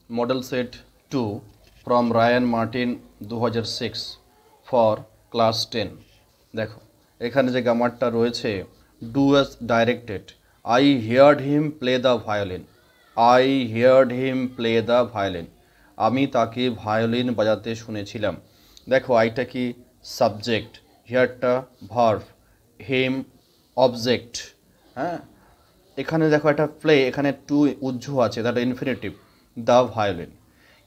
Model Set 2 from Ryan Martin 2006 for class 10 দেখো এখানে যে গ্রামারটা রয়েছে do as directed I heard him play the violin I heard him play the violin আমি তাকে violin বাজাতে শুনেছিলাম দেখো আইটা কি সাবজেক্ট হিয়ারটা ভার্ব হিম অবজেক্ট হ্যাঁ এখানে দেখো একটা প্লে এখানে টু উজ্জ আছে দ্যাট ইনফিনিটিভ দ্য ভায়োলিন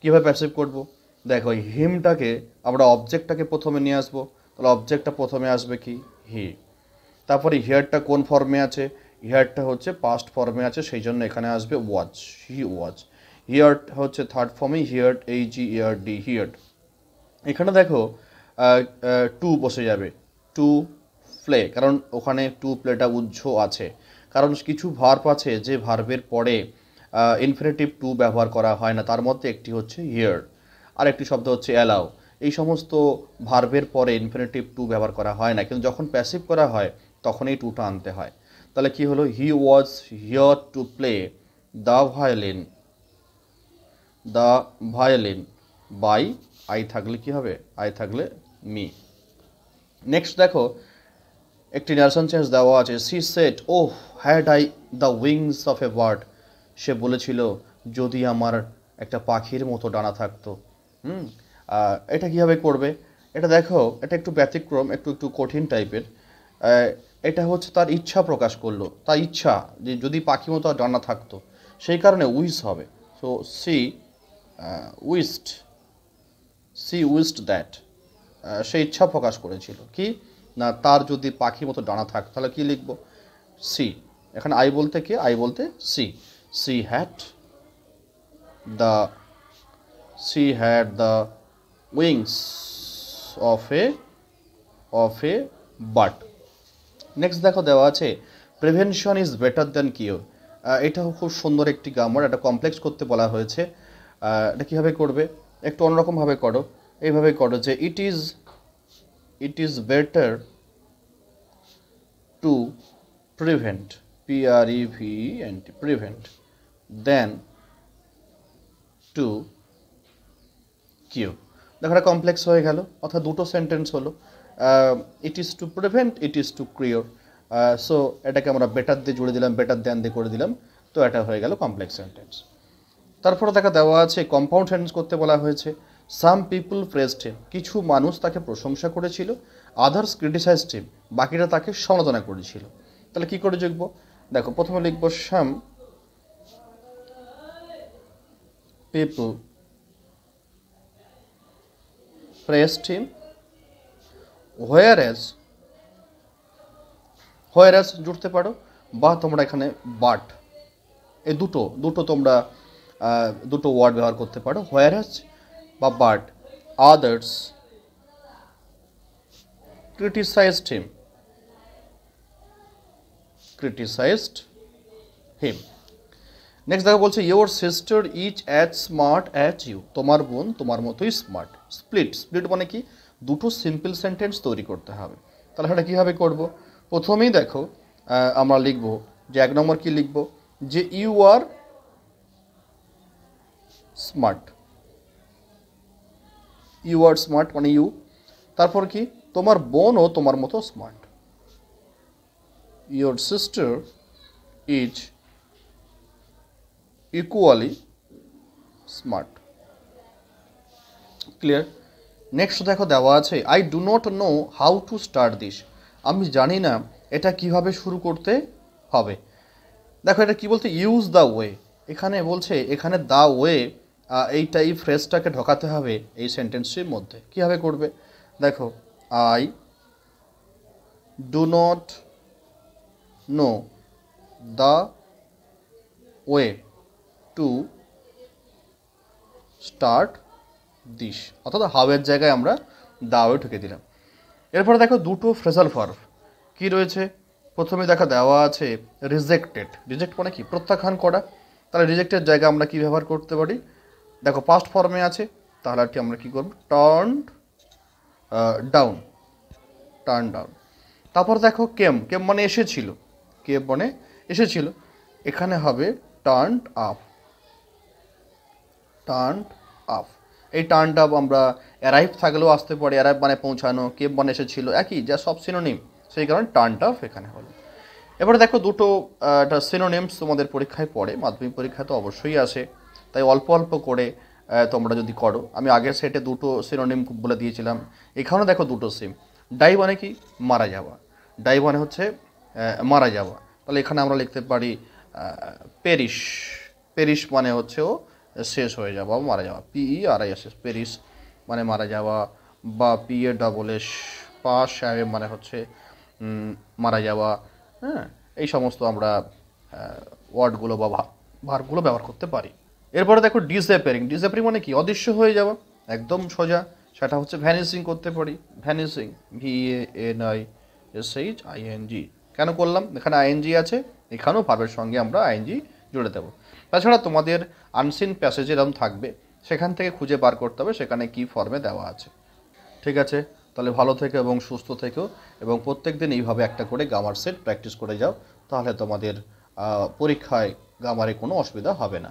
কীভাবে প্যাসিভ করব দেখো হিমটাকে আমরা অবজেক্টটাকে প্রথমে নিয়ে আসবো তাহলে অবজেক্টটা প্রথমে আসবে কি হি তারপরে হিয়ারটা কোন ফর্মে আছে হিয়ারটা হচ্ছে পাস্ট ফর্মে আছে সেই জন্য এখানে আসবে ওয়াচ হি ওয়াচ হিয়ার হচ্ছে থার্ড ফর্মে হিয়ার HEARD হিয়ার্ড এখানে দেখো টু বসে যাবে টু প্লে কারণ ওখানে টু প্লেটা উজ্জ আছে কারণ কিছু ভার্ব আছে যে ভার্বের পরে ইনফিনিটিভ টু ব্যবহার করা হয় না তার মধ্যে একটি হচ্ছে হিয়ার আর একটি শব্দ হচ্ছে অ্যালাউ এই সমস্ত ভার্বের পরে ইনফিনিটিভ টু ব্যবহার করা হয় না কিন্তু যখন প্যাসিভ করা হয় তখন এই টুটা আনতে হয় তাহলে কি হলো he was here to play the violin by I থাকলে কি হবে আই থাকলে মি নেক্সট দেখো একটি নারেশন চেঞ্জ দেওয়া আছে she said oh had I the wings of a bird সে বলেছিল যদি আমার একটা পাখির মতো ডানা থাকতো এটা কীভাবে করবে এটা দেখো এটা একটু ব্যতিক্রম একটু কঠিন টাইপের এটা হচ্ছে তার ইচ্ছা প্রকাশ করলো তার ইচ্ছা যে যদি পাখি মতো ডানা থাকতো সেই কারণে উইস হবে সো সি উইস্ট দ্যাট সে ইচ্ছা প্রকাশ করেছিল কি না তার যদি পাখির মতো ডানা থাকতো তাহলে কি লিখবো সি এখানে আই বলতে কি আই বলতে she had the wings of a bird next দেখো দেওয়া আছে prevention is better than cure এটাও খুব সুন্দর একটি গ্রামার এটা কমপ্লেক্স করতে বলা হয়েছে এটা কীভাবে করবে একটু অন্যরকমভাবে করো এইভাবে করো যে it is better to prevent prevent than to cure দেখো এটা কমপ্লেক্স হয়ে গেল অর্থাৎ দুটো সেন্টেন্স হলো it is to prevent it is to cure so এটাকে আমরা বেটার দিয়ে জুড়ে দিলাম বেটার দ্যান দিয়ে করে দিলাম তো এটা হয়ে গেল কমপ্লেক্স সেন্টেন্স তারপরে দেখা দেওয়া আছে কম্পাউন্ড সেন্টেন্স করতে বলা হয়েছে সাম পিপল প্রেজড হিম কিছু মানুষ তাকে প্রশংসা করেছিল আদার্স ক্রিটিসাইজড হিম বাকিরা তাকে সমালোচনা করেছিল তাহলে কি করে লিখবো দেখো প্রথমে লিখবো সাম পিপল প্রেজড হিম হোয়ারএজ জুড়তে পারো বা তোমরা এখানে বাট এই দুটো তোমরা দুটো ওয়ার্ড ব্যবহার করতে পারো হোয়ারএজ বা but others criticized him next দেখো বলছে your sister is as smart as you তোমার বোন তোমার মতোই স্মার্ট স্প্লিট মানে কি দুটো সিম্পল সেন্টেন্স তৈরি করতে হবে তাহলে সেটা কীভাবে করবো প্রথমেই দেখো আমরা লিখব যে এক নম্বর কি লিখব যে ইউ আর স্মার্ট মানে ইউ তারপর কি তোমার বোনও তোমার মতো smart your sister is equally smart clear next দেখো দেওয়া আছে I do not know how to start this আমি জানি না এটা কিভাবে শুরু করতে হবে দেখো এটা কি বলতে ইউজ দ্য ওয়ে এখানে বলছে এখানে দ্য ওয়ে এই ফ্রেজটাকে ঢোকাতে হবে এই সেন্টেন্সটির মধ্যে কীভাবে করবে দেখো I do not know the way to start this অর্থাৎ হাউয়ের জায়গায় আমরা দ্য ওয়ে ঢুকে দিলাম এরপরে দেখো দুটো ফ্রেজাল ভার্ব কি রয়েছে প্রথমে দেখা দেওয়া আছে রিজেক্ট মানে কি প্রত্যাখ্যান করা তাহলে রিজেক্টের জায়গায় আমরা কি ব্যবহার করতে পারি দেখো পাস্ট ফর্মে আছে তাহলে আমরা কি করব টার্ন ডাউন তারপর দেখো কেম মানে এসেছিল এখানে হবে টার্ন আপ টার্নড আপ। এই টার্নড আপ আমরা অ্যারাইভ থাকলেও আসতে পারে, অ্যারাইভ মানে পৌঁছানো, কেভ মানে এসেছিল, একই, যা সব সিনোনিম, সেই কারণে টার্নড আপ এখানে হলো। এবারে দেখো দুটো সিনোনিমস তোমাদের পরীক্ষায় পড়ে, মাধ্যমিক পরীক্ষায় তো অবশ্যই আসে, তাই অল্প অল্প করে তোমরা যদি করো, আমি আগের সেটে দুটো সিনোনিম বলে দিয়েছিলাম, এখানেও দেখো দুটো সিম। ডাই মানে কি? মারা যাওয়া। ডাই মানে হচ্ছে মারা যাওয়া। তাহলে এখানে আমরা লিখতে পারি পেরিশ। পেরিশ মানে হচ্ছে ও শেষ হয়ে যাওয়া, মারা যাওয়া, PERIS, পেরিশ মানে মারা যাওয়া, বা PASS পাস মানে হচ্ছে মারা যাওয়া। হ্যাঁ, এই সমস্ত আমরা ওয়ার্ডগুলো বা ভার্বগুলো ব্যবহার করতে পারি। এরপরে দেখো ডিসঅ্যাপিয়ারিং। ডিসঅ্যাপিয়ারিং মানে কি? অদৃশ্য হয়ে যাওয়া, একদম সোজা। সেটা হচ্ছে ভ্যানিশিং করতে পারি, ভ্যানিশিং, VANISHING। কেন করলাম? এখানে আইএনজি আছে, এখানেও ভার্বের সঙ্গে আমরা আইএনজি জুড়ে দেবো। তাছাড়া তোমাদের আনসিন প্যাসেজ এরকম থাকবে, সেখান থেকে খুঁজে বার করতে হবে সেখানে কি ফর্মে দেওয়া আছে। ঠিক আছে, তাহলে ভালো থেকো এবং সুস্থ থেকো, এবং প্রত্যেক দিন এইভাবে একটা করে গ্রামার সেট প্র্যাকটিস করে যাও, তাহলে তোমাদের পরীক্ষায় গ্রামারে কোনো অসুবিধা হবে না।